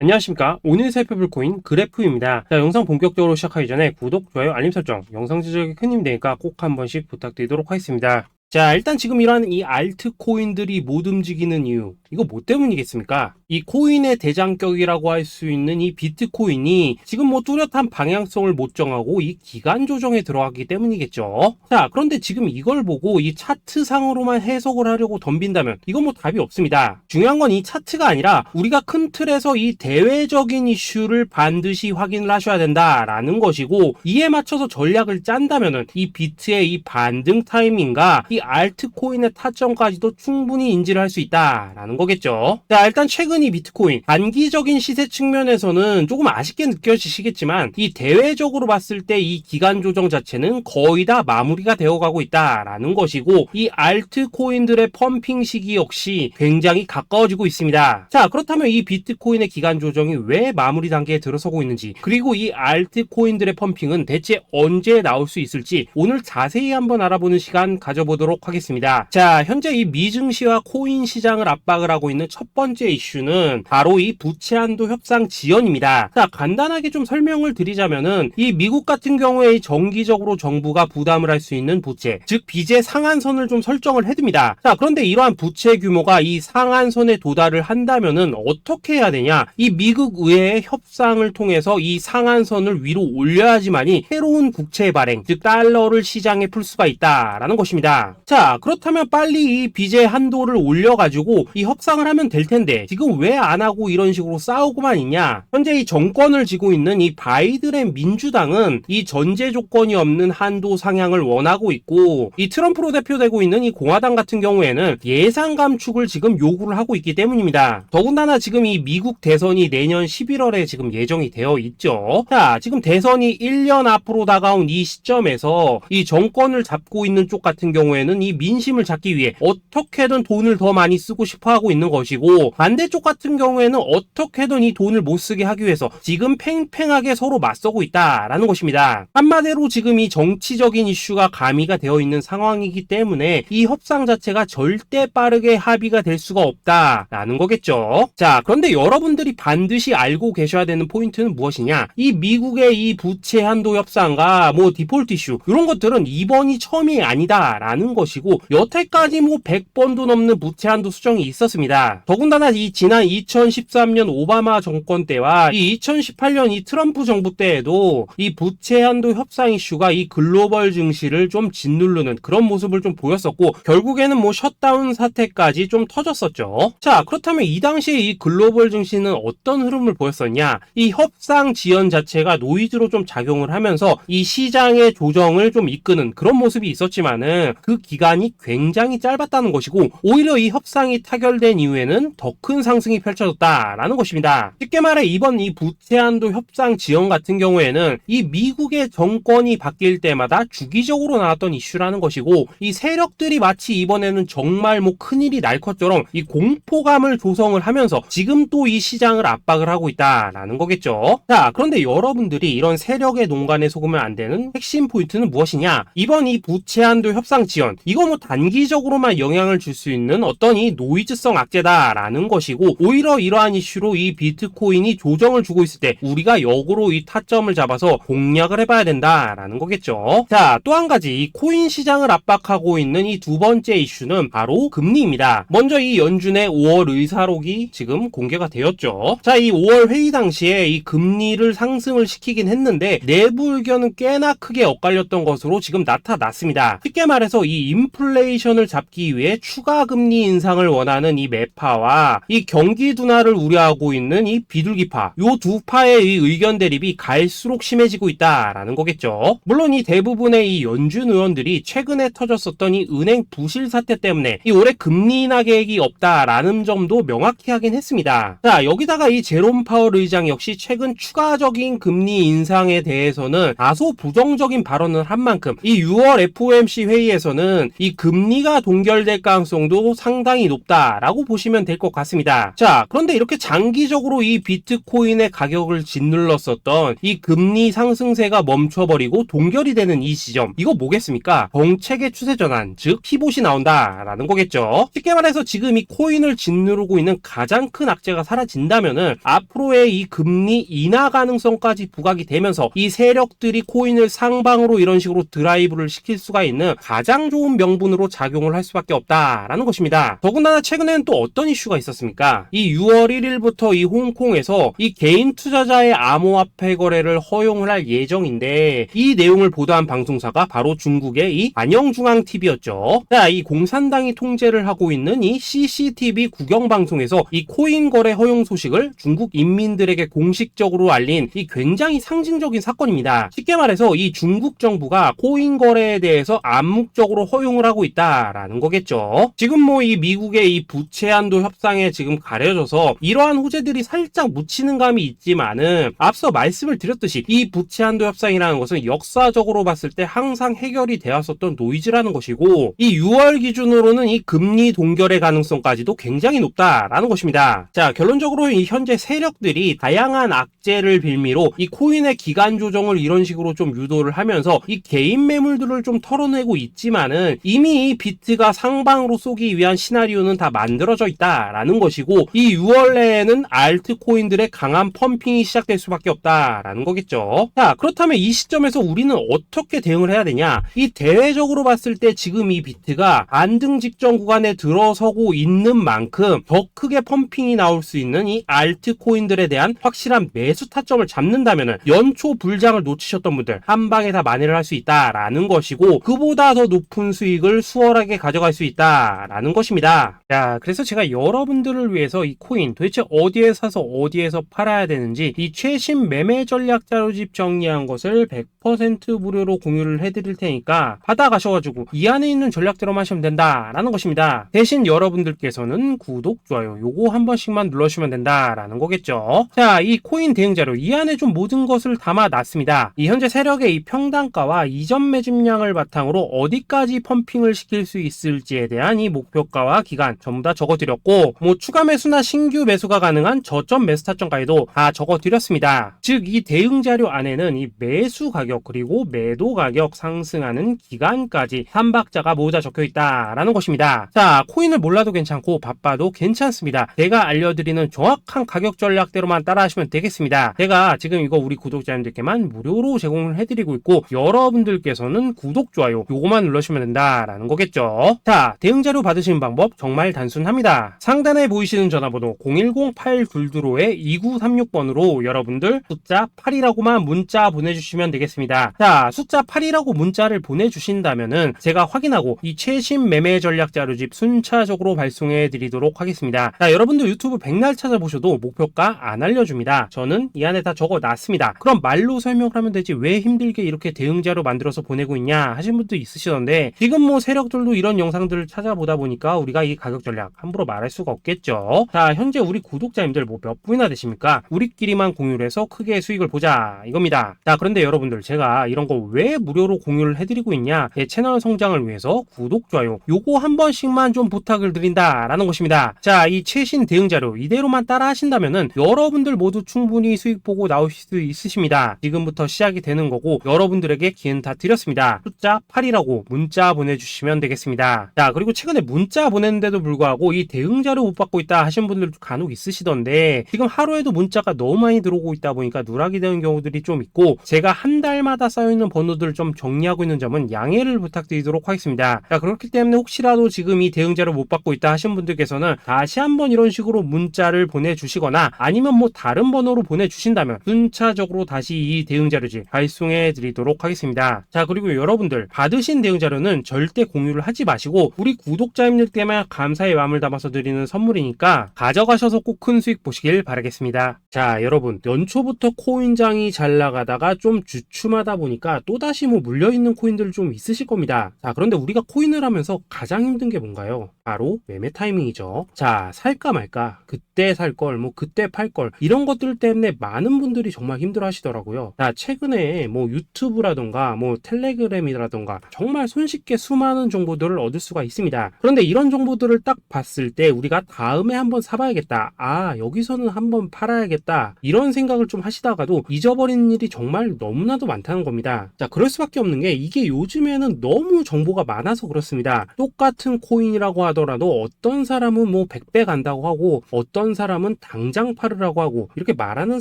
안녕하십니까. 오늘 살펴볼 코인 그래프입니다. 자, 영상 본격적으로 시작하기 전에 구독, 좋아요, 알림 설정, 영상 제작에 큰 힘이 되니까 꼭 한 번씩 부탁드리도록 하겠습니다. 자, 일단 지금 이러한 이 알트코인들이 못 움직이는 이유, 이거 뭐 때문이겠습니까? 이 코인의 대장격이라고 할 수 있는 이 비트코인이 지금 뭐 뚜렷한 방향성을 못 정하고 이 기간 조정에 들어가기 때문이겠죠. 자, 그런데 지금 이걸 보고 이 차트상으로만 해석을 하려고 덤빈다면 이건 뭐 답이 없습니다. 중요한 건 이 차트가 아니라 우리가 큰 틀에서 이 대외적인 이슈를 반드시 확인을 하셔야 된다라는 것이고, 이에 맞춰서 전략을 짠다면은 이 비트의 이 반등 타이밍과 이 알트코인의 타점까지도 충분히 인지를 할 수 있다라는 거겠죠. 자, 일단 최근 이 비트코인 단기적인 시세 측면에서는 조금 아쉽게 느껴지시겠지만 이 대외적으로 봤을 때 이 기간 조정 자체는 거의 다 마무리가 되어가고 있다라는 것이고, 이 알트코인들의 펌핑 시기 역시 굉장히 가까워지고 있습니다. 자, 그렇다면 이 비트코인의 기간 조정이 왜 마무리 단계에 들어서고 있는지, 그리고 이 알트코인들의 펌핑은 대체 언제 나올 수 있을지 오늘 자세히 한번 알아보는 시간 가져보도록 하겠습니다. 자, 현재 이 미증시와 코인 시장을 압박을 하고 있는 첫 번째 이슈는 바로 이 부채 한도 협상 지연입니다. 자, 간단하게 좀 설명을 드리자면은 이 미국 같은 경우에 정기적으로 정부가 부담을 할 수 있는 부채, 즉 빚의 상한선을 좀 설정을 해둡니다. 자, 그런데 이러한 부채 규모가 이 상한선에 도달을 한다면은 어떻게 해야 되냐? 이 미국 의회의 협상을 통해서 이 상한선을 위로 올려야지만이 새로운 국채 발행, 즉 달러를 시장에 풀 수가 있다라는 것입니다. 자, 그렇다면 빨리 이 빚의 한도를 올려가지고 이 협상을 하면 될 텐데 지금 왜 안 하고 이런 식으로 싸우고만 있냐? 현재 이 정권을 쥐고 있는 이 바이든의 민주당은 이 전제 조건이 없는 한도 상향을 원하고 있고, 이 트럼프로 대표되고 있는 이 공화당 같은 경우에는 예산 감축을 지금 요구를 하고 있기 때문입니다. 더군다나 지금 이 미국 대선이 내년 11월에 지금 예정이 되어 있죠. 자, 지금 대선이 1년 앞으로 다가온 이 시점에서 이 정권을 잡고 있는 쪽 같은 경우에는 이 민심을 잡기 위해 어떻게든 돈을 더 많이 쓰고 싶어 하고 있는 것이고, 반대쪽 같은 경우에는 어떻게든 이 돈을 못 쓰게 하기 위해서 지금 팽팽하게 서로 맞서고 있다라는 것입니다. 한마디로 지금 이 정치적인 이슈가 가미가 되어 있는 상황이기 때문에 이 협상 자체가 절대 빠르게 합의가 될 수가 없다라는 거겠죠. 자, 그런데 여러분들이 반드시 알고 계셔야 되는 포인트는 무엇이냐? 이 미국의 이 부채 한도 협상과 뭐 디폴트 이슈, 이런 것들은 이번이 처음이 아니다라는 것이고, 여태까지 뭐 100번도 넘는 부채 한도 수정이 있었습니다. 더군다나 이 지난 2013년 오바마 정권 때와 이 2018년 이 트럼프 정부 때에도 이 부채 한도 협상 이슈가 이 글로벌 증시를 좀 짓누르는 그런 모습을 좀 보였었고, 결국에는 뭐 셧다운 사태까지 좀 터졌었죠. 자, 그렇다면 이 당시에 이 글로벌 증시는 어떤 흐름을 보였었냐? 이 협상 지연 자체가 노이즈로 좀 작용을 하면서 이 시장의 조정을 좀 이끄는 그런 모습이 있었지만은 그 기간이 굉장히 짧았다는 것이고, 오히려 이 협상이 타결된 이후에는 더 큰 상승이 펼쳐졌다라는 것입니다. 쉽게 말해 이번 이 부채 한도 협상 지연 같은 경우에는 이 미국의 정권이 바뀔 때마다 주기적으로 나왔던 이슈라는 것이고, 이 세력들이 마치 이번에는 정말 뭐 큰일이 날 것처럼 이 공포감을 조성을 하면서 지금 또 이 시장을 압박을 하고 있다라는 거겠죠. 자, 그런데 여러분들이 이런 세력의 농간에 속으면 안 되는 핵심 포인트는 무엇이냐? 이번 이 부채 한도 협상 지연, 이거 뭐 단기적으로만 영향을 줄 수 있는 어떤 이 노이즈성 악재다라는 것이고, 오히려 이러한 이슈로 이 비트코인이 조정을 주고 있을 때 우리가 역으로 이 타점을 잡아서 공략을 해봐야 된다라는 거겠죠. 자, 또 한 가지 이 코인 시장을 압박하고 있는 이 두 번째 이슈는 바로 금리입니다. 먼저 이 연준의 5월 의사록이 지금 공개가 되었죠. 자, 이 5월 회의 당시에 이 금리를 상승을 시키긴 했는데 내부 의견은 꽤나 크게 엇갈렸던 것으로 지금 나타났습니다. 쉽게 말해서 이 인플레이션을 잡기 위해 추가 금리 인상을 원하는 이 매파와 이 경기 둔화를 우려하고 있는 이 비둘기파, 요 두 파의 이 의견 대립이 갈수록 심해지고 있다라는 거겠죠. 물론 이 대부분의 이 연준 의원들이 최근에 터졌었던 이 은행 부실 사태 때문에 이 올해 금리 인하 계획이 없다라는 점도 명확히 하긴 했습니다. 자, 여기다가 이 제롬 파월 의장 역시 최근 추가적인 금리 인상에 대해서는 다소 부정적인 발언을 한 만큼 이 6월 FOMC 회의에서는 보다는 이 금리가 동결될 가능성도 상당히 높다라고 보시면 될 것 같습니다. 자, 그런데 이렇게 장기적으로 이 비트코인의 가격을 짓눌렀었던 이 금리 상승세가 멈춰버리고 동결이 되는 이 시점, 이거 뭐겠습니까? 정책의 추세 전환, 즉 피봇이 나온다라는 거겠죠. 쉽게 말해서 지금 이 코인을 짓누르고 있는 가장 큰 악재가 사라진다면은 앞으로의 이 금리 인하 가능성까지 부각이 되면서 이 세력들이 코인을 상방으로 이런 식으로 드라이브를 시킬 수가 있는 가장 좋은 명분으로 작용을 할 수밖에 없다라는 것입니다. 더군다나 최근에는 또 어떤 이슈가 있었습니까? 이 6월 1일부터 이 홍콩에서 이 개인 투자자의 암호화폐 거래를 허용을 할 예정인데, 이 내용을 보도한 방송사가 바로 중국의 이 안영중앙TV였죠. 자, 이 공산당이 통제를 하고 있는 이 CCTV 국영방송에서 이 코인 거래 허용 소식을 중국 인민들에게 공식적으로 알린 이 굉장히 상징적인 사건입니다. 쉽게 말해서 이 중국 정부가 코인 거래에 대해서 암묵적으로 허용을 하고 있다라는 거겠죠. 지금 뭐 이 미국의 이 부채 한도 협상에 지금 가려져서 이러한 호재들이 살짝 묻히는 감이 있지만은, 앞서 말씀을 드렸듯이 이 부채 한도 협상이라는 것은 역사적으로 봤을 때 항상 해결이 되었었던 노이즈라는 것이고, 이 6월 기준으로는 이 금리 동결의 가능성까지도 굉장히 높다라는 것입니다. 자, 결론적으로 이 현재 세력들이 다양한 악재를 빌미로 이 코인의 기간 조정을 이런 식으로 좀 유도를 하면서 이 개인 매물들을 좀 털어내고 있지만은, 이미 이 비트가 상방으로 쏘기 위한 시나리오는 다 만들어져 있다라는 것이고, 이 6월 내에는 알트코인들의 강한 펌핑이 시작될 수밖에 없다라는 거겠죠. 자, 그렇다면 이 시점에서 우리는 어떻게 대응을 해야 되냐? 이 대외적으로 봤을 때 지금 이 비트가 안등 직전 구간에 들어서고 있는 만큼 더 크게 펌핑이 나올 수 있는 이 알트코인들에 대한 확실한 매수 타점을 잡는다면은 연초 불장을 놓치셨던 분들 한 방에 다 만회를 할 수 있다라는 것이고, 그보다 더 높은 수익을 수월하게 가져갈 수 있다라는 것입니다. 자, 그래서 제가 여러분들을 위해서 이 코인 도대체 어디에 사서 어디에서 팔아야 되는지 이 최신 매매 전략 자료집 정리한 것을 100% 무료로 공유를 해드릴 테니까 받아가셔가지고 이 안에 있는 전략대로만 하시면 된다라는 것입니다. 대신 여러분들께서는 구독, 좋아요 요거 한 번씩만 눌러주시면 된다라는 거겠죠. 자, 이 코인 대응 자료 이 안에 좀 모든 것을 담아놨습니다. 이 현재 세력의 이 평단가와 이전 매집량을 바탕으로 어디까지 펌핑을 시킬 수 있을지에 대한 이 목표가와 기간 전부 다 적어드렸고, 뭐 추가 매수나 신규 매수가 가능한 저점 매수 타점까지도 다 적어드렸습니다. 즉 이 대응 자료 안에는 이 매수 가격 그리고 매도 가격 상승하는 기간까지 3박자가 모두 다 적혀있다라는 것입니다. 자, 코인을 몰라도 괜찮고 바빠도 괜찮습니다. 제가 알려드리는 정확한 가격 전략대로만 따라하시면 되겠습니다. 제가 지금 이거 우리 구독자님들께만 무료로 제공을 해드리고 있고, 여러분들께서는 구독, 좋아요 요거만 눌러주시면 된다라는 거겠죠. 자, 대응 자료 받으시는 방법 정말 단순합니다. 상단에 보이시는 전화번호 010-822-2936번으로 여러분들 숫자 8이라고만 문자 보내주시면 되겠습니다. 자, 숫자 8이라고 문자를 보내주신다면은 제가 확인하고 이 최신 매매 전략 자료집 순차적으로 발송해 드리도록 하겠습니다. 자, 여러분들 유튜브 백날 찾아보셔도 목표가 안 알려줍니다. 저는 이 안에 다 적어놨습니다. 그럼 말로 설명을 하면 되지 왜 힘들게 이렇게 대응 자료 만들어서 보내고 있냐 하신 분도 있으시던데, 지금 뭐 세력들도 이런 영상들을 찾아보다 보니까 우리가 이 가격 전략 함부로 말할 수가 없겠죠. 자, 현재 우리 구독자님들 뭐 몇 분이나 되십니까? 우리끼리만 공유를 해서 크게 수익을 보자 이겁니다. 자, 그런데 여러분들 제가 이런 거 왜 무료로 공유를 해드리고 있냐? 제 채널 성장을 위해서 구독, 좋아요 요거 한 번씩만 좀 부탁을 드린다라는 것입니다. 자, 이 최신 대응 자료 이대로만 따라 하신다면은 여러분들 모두 충분히 수익 보고 나오실 수 있으십니다. 지금부터 시작이 되는 거고, 여러분들에게 기회는 다 드렸습니다. 숫자 8이라고 문자 보내주시면 되겠습니다. 자, 그리고 최근에 문자 보냈는데도 불구하고 이 대응 자료 못 받고 있다 하신 분들도 간혹 있으시던데, 지금 하루에도 문자가 너무 많이 들어오고 있다 보니까 누락이 되는 경우들이 좀 있고, 제가 한 달마다 쌓여있는 번호들을 좀 정리하고 있는 점은 양해를 부탁드리도록 하겠습니다. 자, 그렇기 때문에 혹시라도 지금 이 대응 자료 못 받고 있다 하신 분들께서는 다시 한번 이런 식으로 문자를 보내주시거나 아니면 뭐 다른 번호로 보내주신다면 순차적으로 다시 이 대응 자료집 발송해 드리도록 하겠습니다. 자, 그리고 여러분들 받으신 대응 자료는 절대 공유를 하지 마시고 우리 구독자님들 때문에 감사의 마음을 담아서 드리는 선물이니까 가져가셔서 꼭 큰 수익 보시길 바라겠습니다. 자, 여러분 연초부터 코인장이 잘 나가다가 좀 주춤하다 보니까 또다시 뭐 물려있는 코인들 좀 있으실 겁니다. 자, 그런데 우리가 코인을 하면서 가장 힘든 게 뭔가요? 바로 매매 타이밍이죠. 자, 살까 말까, 그때 살 걸, 뭐 그때 팔 걸, 이런 것들 때문에 많은 분들이 정말 힘들어 하시더라고요. 자, 최근에 뭐 유튜브라던가 뭐 텔레그램이라던가 정말 손쉽게 쉽게 수많은 정보들을 얻을 수가 있습니다. 그런데 이런 정보들을 딱 봤을 때 우리가 다음에 한번 사봐야겠다, 여기서는 한번 팔아야겠다, 이런 생각을 좀 하시다가도 잊어버리는 일이 정말 너무나도 많다는 겁니다. 자, 그럴 수밖에 없는 게 이게 요즘에는 너무 정보가 많아서 그렇습니다. 똑같은 코인이라고 하더라도 어떤 사람은 뭐 100배 간다고 하고 어떤 사람은 당장 팔으라고 하고 이렇게 말하는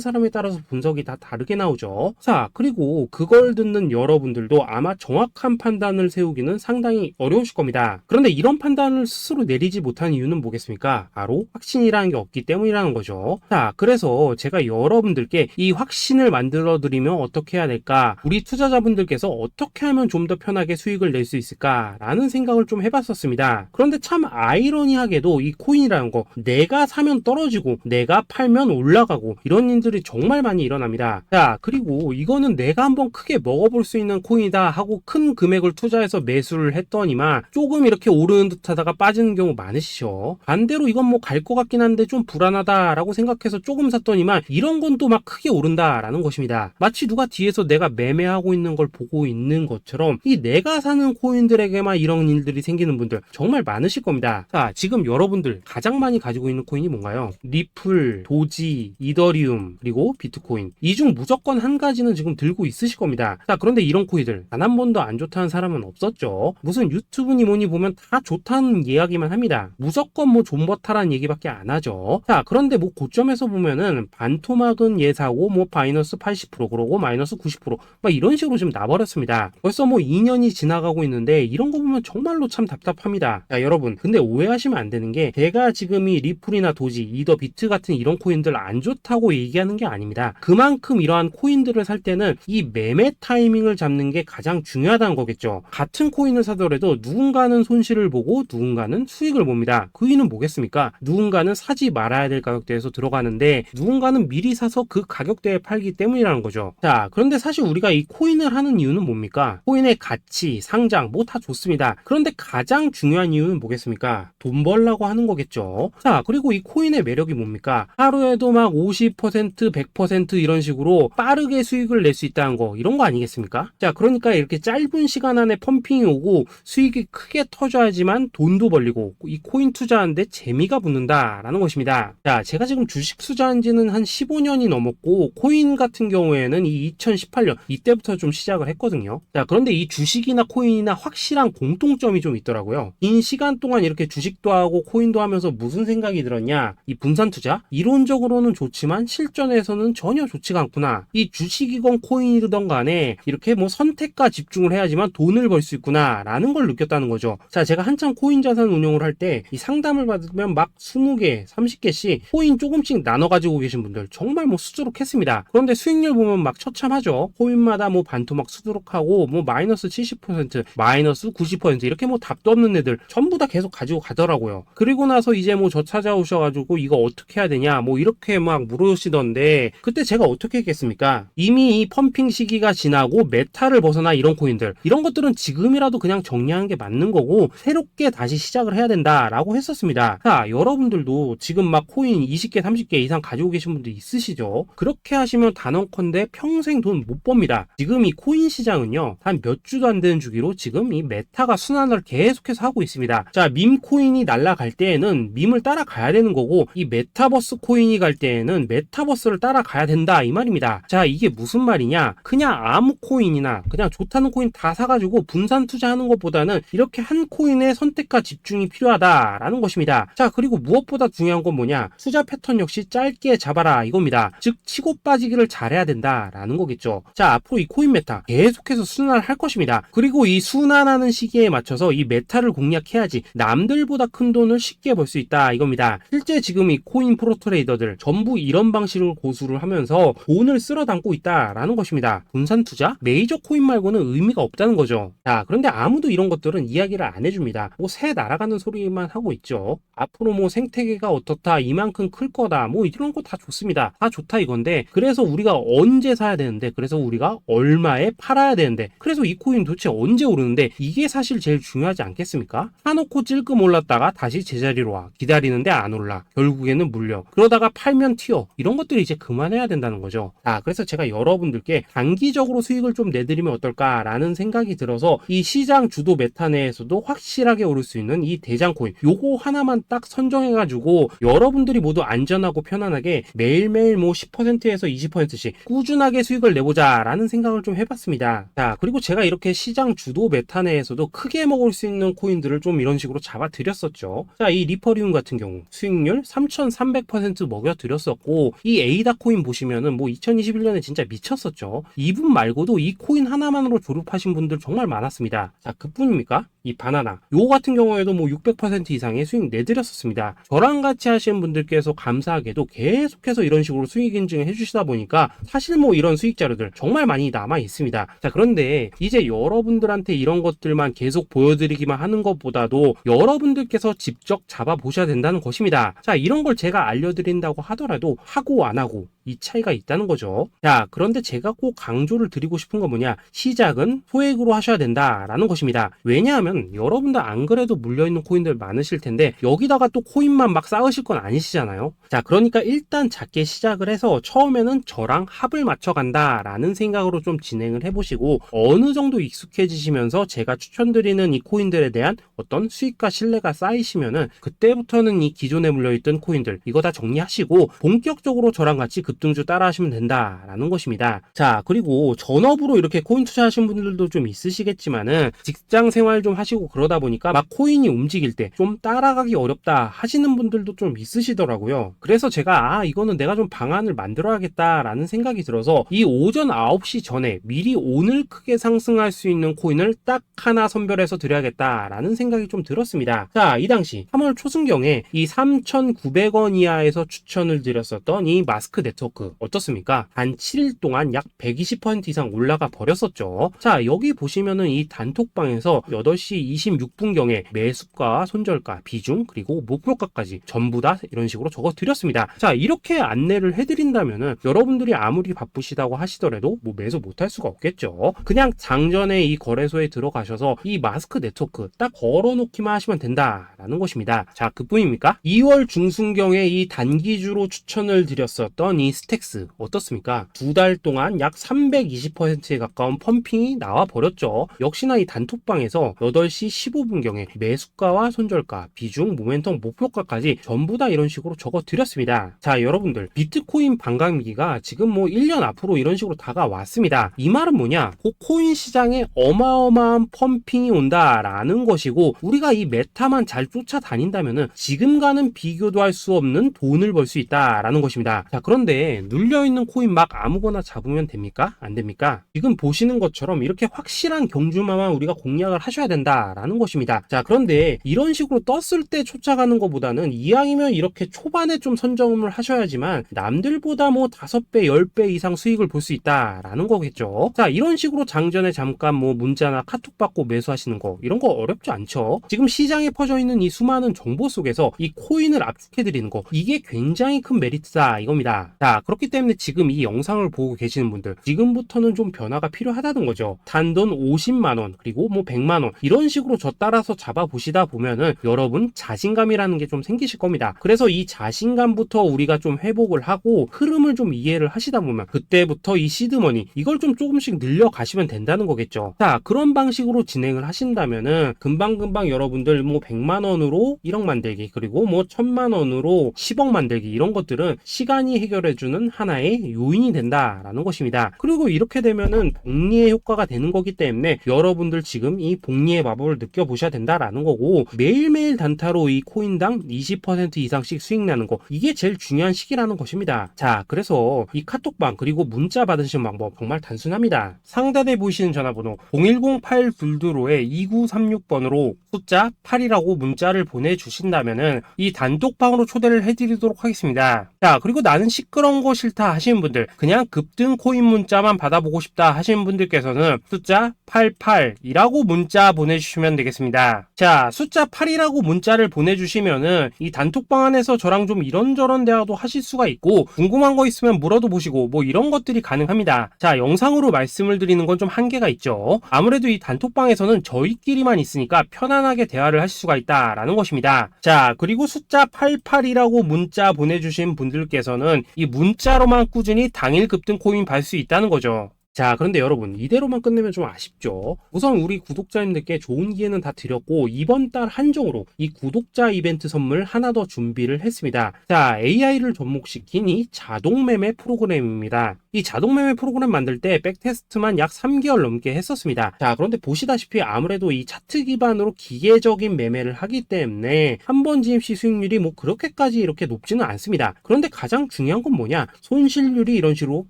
사람에 따라서 분석이 다 다르게 나오죠. 자, 그리고 그걸 듣는 여러분들도 아마 정확한 판단을 세우기는 상당히 어려우실 겁니다. 그런데 이런 판단을 스스로 내리지 못한 이유는 뭐겠습니까? 바로 확신이라는 게 없기 때문이라는 거죠. 자, 그래서 제가 여러분들께 이 확신을 만들어 드리면 어떻게 해야 될까? 우리 투자자분들께서 어떻게 하면 좀 더 편하게 수익을 낼 수 있을까라는 생각을 좀 해봤었습니다. 그런데 참 아이러니하게도 이 코인이라는 거, 내가 사면 떨어지고 내가 팔면 올라가고 이런 일들이 정말 많이 일어납니다. 자, 그리고 이거는 내가 한번 크게 먹어볼 수 있는 코인이다 하고 큰 금액을 투자해서 매수를 했더니만 조금 이렇게 오르는 듯 하다가 빠지는 경우 많으시죠. 반대로 이건 뭐 갈 것 같긴 한데 좀 불안하다라고 생각해서 조금 샀더니만 이런 건 또 막 크게 오른다라는 것입니다. 마치 누가 뒤에서 내가 매매하고 있는 걸 보고 있는 것처럼 이 내가 사는 코인들에게만 이런 일들이 생기는 분들 정말 많으실 겁니다. 자, 지금 여러분들 가장 많이 가지고 있는 코인이 뭔가요? 리플, 도지, 이더리움, 그리고 비트코인. 이 중 무조건 한 가지는 지금 들고 있으실 겁니다. 자, 그런데 이런 코인들 단 한 번도 안 좋다는 사람은 없었죠. 무슨 유튜브니 뭐니 보면 다 좋다는 이야기만 합니다. 무조건 뭐 존버타라는 얘기밖에 안 하죠. 자, 그런데 뭐 고점에서 보면은 반토막은 예사고 뭐 마이너스 80% 그러고 마이너스 90%막 이런 식으로 지금 나버렸습니다. 벌써 뭐 2년이 지나가고 있는데 이런 거 보면 정말로 참 답답합니다. 자, 여러분, 근데 오해하시면 안 되는 게 제가 지금 이 리플이나 도지, 이더, 비트 같은 이런 코인들 안 좋다고 얘기하는 게 아닙니다. 그만큼 이러한 코인들을 살 때는 이 매매 타이밍을 잡는 게 가장 중요하다는 거겠죠. 같은 코인을 사더라도 누군가는 손실을 보고 누군가는 수익을 봅니다. 그 이유는 뭐겠습니까? 누군가는 사지 말아야 될 가격대에서 들어가는데 누군가는 미리 사서 그 가격대에 팔기 때문이라는 거죠. 자, 그런데 사실 우리가 이 코인을 하는 이유는 뭡니까? 코인의 가치, 상장 뭐 다 좋습니다. 그런데 가장 중요한 이유는 뭐겠습니까? 돈 벌라고 하는 거겠죠. 자, 그리고 이 코인의 매력이 뭡니까? 하루에도 막 50%, 100% 이런 식으로 빠르게 수익을 낼 수 있다는 거, 이런 거 아니겠습니까? 자, 그러니까 이렇게 짧은 시간 안에 펌핑이 오고 수익이 크게 터져야지만 돈도 벌리고 이 코인 투자하는데 재미가 붙는다라는 것입니다. 자, 제가 지금 주식 투자한 지는 한 15년이 넘었고 코인 같은 경우에는 이 2018년 이때부터 좀 시작을 했거든요. 자, 그런데 이 주식이나 코인이나 확실한 공통점이 좀 있더라고요. 긴 시간 동안 이렇게 주식도 하고 코인도 하면서 무슨 생각이 들었냐? 이 분산 투자? 이론적으로는 좋지만 실전에서는 전혀 좋지가 않구나. 이 주식이건 코인이든 간에 이렇게 뭐 선택과 집중을 해야지만 돈을 벌 수 있구나 라는 걸 느꼈다는 거죠. 자, 제가 한참 코인 자산 운용을 할 때 이 상담을 받으면 막 20개, 30개씩 코인 조금씩 나눠 가지고 계신 분들 정말 뭐 수두룩했습니다. 그런데 수익률 보면 막 처참하죠. 코인마다 뭐 반토막 수두룩하고 뭐 마이너스 70%, 마이너스 90% 이렇게 뭐 답도 없는 애들 전부 다 계속 가지고 가더라고요. 그리고 나서 이제 뭐 저 찾아오셔가지고 이거 어떻게 해야 되냐 뭐 이렇게 막 물으시던데 그때 제가 어떻게 했겠습니까? 이미 이 펌핑 시기가 지나고 메타를 벗어나 이런 코인들, 이런 것들은 지금이라도 그냥 정리하는 게 맞는 거고 새롭게 다시 시작을 해야 된다라고 했었습니다. 자, 여러분들도 지금 막 코인 20개, 30개 이상 가지고 계신 분들 있으시죠? 그렇게 하시면 단언컨대 평생 돈 못 법니다. 지금 이 코인 시장은요, 한 몇 주도 안 되는 주기로 지금 이 메타가 순환을 계속해서 하고 있습니다. 자, 밈 코인이 날아갈 때에는 밈을 따라가야 되는 거고 이 메타버스 코인이 갈 때에는 메타버스를 따라가야 된다 이 말입니다. 자, 이게 무슨 말이냐? 그냥 아무 코인이나 그냥 좋다는 코인 다 사가지고 분산 투자하는 것보다는 이렇게 한 코인에 선택과 집중이 필요하다라는 것입니다. 자, 그리고 무엇보다 중요한 건 뭐냐? 투자 패턴 역시 짧게 잡아라 이겁니다. 즉 치고 빠지기를 잘해야 된다라는 거겠죠. 자, 앞으로 이 코인 메타 계속해서 순환을 할 것입니다. 그리고 이 순환하는 시기에 맞춰서 이 메타를 공략해야지 남들보다 큰 돈을 쉽게 벌 수 있다 이겁니다. 실제 지금 이 코인 프로 트레이더들 전부 이런 방식으로 고수를 하면서 돈을 쓸어 담고 있다라는 것입니다. 분산 투자? 메이저 코인 말고는 의미가 없다는 거죠. 자, 그런데 아무도 이런 것들은 이야기를 안 해줍니다. 뭐 새 날아가는 소리만 하고 있죠. 앞으로 뭐 생태계가 어떻다, 이만큼 클 거다, 뭐 이런 거 다 좋습니다. 다 좋다 이건데 그래서 우리가 언제 사야 되는데, 그래서 우리가 얼마에 팔아야 되는데, 그래서 이 코인 도대체 언제 오르는데, 이게 사실 제일 중요하지 않겠습니까? 사놓고 찔끔 올랐다가 다시 제자리로 와, 기다리는데 안 올라, 결국에는 물려, 그러다가 팔면 튀어, 이런 것들이 이제 그만해야 된다는 거죠. 그래서 제가 여러분들께 단기적으로 수익을 좀 내드리면 어떨까라는 생각이 들어서 이 시장 주도 메타 내에서도 확실하게 오를 수 있는 이 대장 코인, 요거 하나만 딱 선정해가지고 여러분들이 모두 안전하고 편안하게 매일매일 뭐 10%에서 20%씩 꾸준하게 수익을 내보자 라는 생각을 좀 해봤습니다. 자, 그리고 제가 이렇게 시장 주도 메타 내에서도 크게 먹을 수 있는 코인들을 좀 이런 식으로 잡아드렸었죠. 자, 이 리퍼리움 같은 경우 수익률 3300% 먹여드렸었고, 이 에이다 코인 보시면은 뭐 2021년에 진짜 미쳤었죠. 이분 말고도 이 코인 하나만으로 졸업하신 분들 정말 많았습니다. 자, 그뿐입니까? 이 바나나 요 같은 경우에도 뭐 600% 이상의 수익 내드렸었습니다. 저랑 같이 하시는 분들께서 감사하게도 계속해서 이런 식으로 수익 인증을 해주시다 보니까 사실 뭐 이런 수익 자료들 정말 많이 남아 있습니다. 자, 그런데 이제 여러분들한테 이런 것들만 계속 보여드리기만 하는 것보다도 여러분들께서 직접 잡아보셔야 된다는 것입니다. 자, 이런 걸 제가 알려드린다고 하더라도 하고 안 하고 이 차이가 있다는 거죠. 자, 그런데 제가 꼭 강조를 드리고 싶은 건 뭐냐, 시작은 소액으로 하셔야 된다라는 것입니다. 왜냐하면 여러분들 안 그래도 물려있는 코인들 많으실 텐데 여기다가 또 코인만 막 쌓으실 건 아니시잖아요. 자, 그러니까 일단 작게 시작을 해서 처음에는 저랑 합을 맞춰간다 라는 생각으로 좀 진행을 해보시고, 어느 정도 익숙해지시면서 제가 추천드리는 이 코인들에 대한 어떤 수익과 신뢰가 쌓이시면은 그때부터는 이 기존에 물려있던 코인들 이거 다 정리하시고 본격적으로 저랑 같이 급등주 따라 하시면 된다라는 것입니다. 자, 그리고 전업으로 이렇게 코인 투자하신 분들도 좀 있으시겠지만은 직장 생활 좀 하시고 그러다 보니까 막 코인이 움직일 때 좀 따라가기 어렵다 하시는 분들도 좀 있으시더라고요. 그래서 제가 이거는 내가 좀 방안을 만들어야겠다라는 생각이 들어서 이 오전 9시 전에 미리 오늘 크게 상승할 수 있는 코인을 딱 하나 선별해서 드려야겠다라는 생각이 좀 들었습니다. 자, 이 당시 3월 초순경에 이 3,900원 이하에서 추천을 드렸었던 이 마스크 네트워크 어떻습니까? 단 7일 동안 약 120% 이상 올라가 버렸었죠. 자, 여기 보시면은 이 단톡방에서 8시 26분경에 매수가, 손절가, 비중, 그리고 목표가까지 전부 다 이런 식으로 적어 드렸습니다. 자, 이렇게 안내를 해드린다면은 여러분들이 아무리 바쁘시다고 하시더라도 뭐 매수 못할 수가 없겠죠. 그냥 장전에 이 거래소에 들어가셔서 이 마스크 네트워크 딱 걸어놓기만 하시면 된다라는 것입니다. 자, 그뿐입니까? 2월 중순경에 이 단기주로 추천을 드렸었던 이 스택스 어떻습니까? 2달 동안 약 320%에 가까운 펌핑이 나와 버렸죠. 역시나 이 단톡방에서 8시 15분경에 매수가와 손절가, 비중, 모멘텀, 목표가까지 전부 다 이런 식으로 적어 드렸습니다. 자, 여러분들 비트코인 반감기가 지금 뭐 1년 앞으로 이런 식으로 다가왔습니다. 이 말은 뭐냐? 코인 시장에 어마어마한 펌핑이 온다라는 것이고, 우리가 이 메타만 잘 쫓아다닌다면은 지금과는 비교도 할 수 없는 돈을 벌 수 있다라는 것입니다. 자, 그런데 눌려있는 코인 막 아무거나 잡으면 됩니까? 안 됩니까? 지금 보시는 것처럼 이렇게 확실한 경주마만 우리가 공략을 하셔야 된다라는 것입니다. 자, 그런데 이런 식으로 떴을 때 쫓아가는 것보다는 이왕이면 이렇게 초반에 좀 선점을 하셔야지만 남들보다 뭐 5배, 10배 이상 수익을 볼 수 있다라는 거겠죠. 자, 이런 식으로 장전에 잠깐 뭐 문자나 카톡 받고 매수하시는 거 이런 거 어렵지 않죠. 지금 시장에 퍼져 있는 이 수많은 정보 속에서 이 코인을 압축해드리는 거, 이게 굉장히 큰 메리트다 이겁니다. 자, 그렇기 때문에 지금 이 영상을 보고 계시는 분들 지금부터는 좀 변화가 필요하다는 거죠. 단돈 50만원 그리고 뭐 100만원 이런 식으로 저 따라서 잡아보시다 보면은 여러분 자신감이라는 게 좀 생기실 겁니다. 그래서 이 자신감부터 우리가 좀 회복을 하고 흐름을 좀 이해를 하시다 보면 그때부터 이 시드머니 이걸 좀 조금씩 늘려가시면 된다는 거겠죠. 자, 그런 방식으로 진행을 하신다면은 금방금방 여러분들 뭐 100만원으로 1억 만들기 그리고 뭐 1000만원으로 10억 만들기 이런 것들은 시간이 해결해주는 하나의 요인이 된다라는 것입니다. 그리고 이렇게 되면은 복리의 효과가 되는 거기 때문에 여러분들 지금 이 복리의 마법을 느껴보셔야 된다라는 거고, 매일매일 단타로 이 코인당 20% 이상씩 수익 나는 거, 이게 제일 중요한 시기라는 것입니다. 자, 그래서 이 카톡방 그리고 문자 받으시는 방법 정말 단순합니다. 상단에 보이시는 전화번호 010-822-2936번으로 숫자 8이라고 문자를 보내주신다면은 이 단톡방으로 초대를 해드리도록 하겠습니다. 자, 그리고 나는 시끄러운 거 싫다 하시는 분들, 그냥 급등 코인 문자만 받아보고 싶다 하시는 분들께서는 숫자 88이라고 문자 보내주시면 되겠습니다. 자, 숫자 8이라고 문자를 보내주시면은 이 단톡방 안에서 저랑 좀 이런저런 대화도 하실 수가 있고, 궁금한 거 있으면 물어도 보시고 뭐 이런 것들이 가능합니다. 자, 영상으로 말씀을 드리는 건 좀 한계가 있죠. 아무래도 이 단톡방에서는 저희끼리만 있으니까 편안하게 대화를 하실 수가 있다라는 것입니다. 자, 그리고 숫자 88이라고 문자 보내주신 분들께서는 이 문자로만 꾸준히 당일 급등 코인 받을 수 있다는 거죠. 자, 그런데 여러분, 이대로만 끝내면 좀 아쉽죠? 우선 우리 구독자님들께 좋은 기회는 다 드렸고, 이번 달 한정으로 이 구독자 이벤트 선물 하나 더 준비를 했습니다. 자, AI를 접목시킨 이 자동 매매 프로그램입니다. 이 자동 매매 프로그램 만들 때 백테스트만 약 3개월 넘게 했었습니다. 자, 그런데 보시다시피 아무래도 이 차트 기반으로 기계적인 매매를 하기 때문에 한 번 진입 시 수익률이 뭐 그렇게까지 이렇게 높지는 않습니다. 그런데 가장 중요한 건 뭐냐? 손실률이 이런 식으로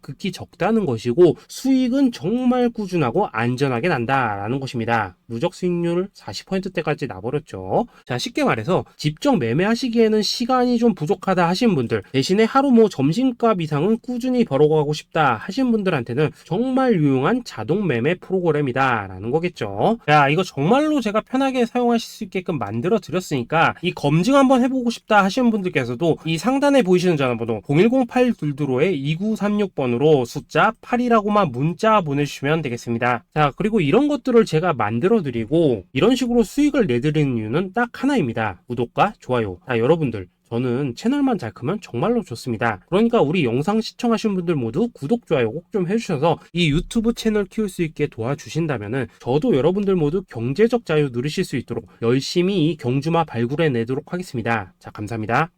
극히 적다는 것이고, 수익은 정말 꾸준하고 안전하게 난다라는 것입니다. 누적 수익률 40%대까지 나버렸죠. 자, 쉽게 말해서 직접 매매하시기에는 시간이 좀 부족하다 하시는 분들, 대신에 하루 뭐 점심값 이상은 꾸준히 벌어가고 싶다 하시는 분들한테는 정말 유용한 자동 매매 프로그램이다라는 거겠죠. 자, 이거 정말로 제가 편하게 사용하실 수 있게끔 만들어 드렸으니까 이 검증 한번 해보고 싶다 하시는 분들께서도 이 상단에 보이시는 전화번호 010-8222-2936번으로 숫자 8이라고만 문자 보내주시면 되겠습니다. 자, 그리고 이런 것들을 제가 만들어 드리고 이런 식으로 수익을 내드리는 이유는 딱 하나입니다. 구독과 좋아요. 자, 여러분들, 저는 채널만 잘 크면 정말로 좋습니다. 그러니까 우리 영상 시청하신 분들 모두 구독, 좋아요 꼭 좀 해주셔서 이 유튜브 채널 키울 수 있게 도와주신다면은 저도 여러분들 모두 경제적 자유 누리실 수 있도록 열심히 이 경주마 발굴해 내도록 하겠습니다. 자, 감사합니다.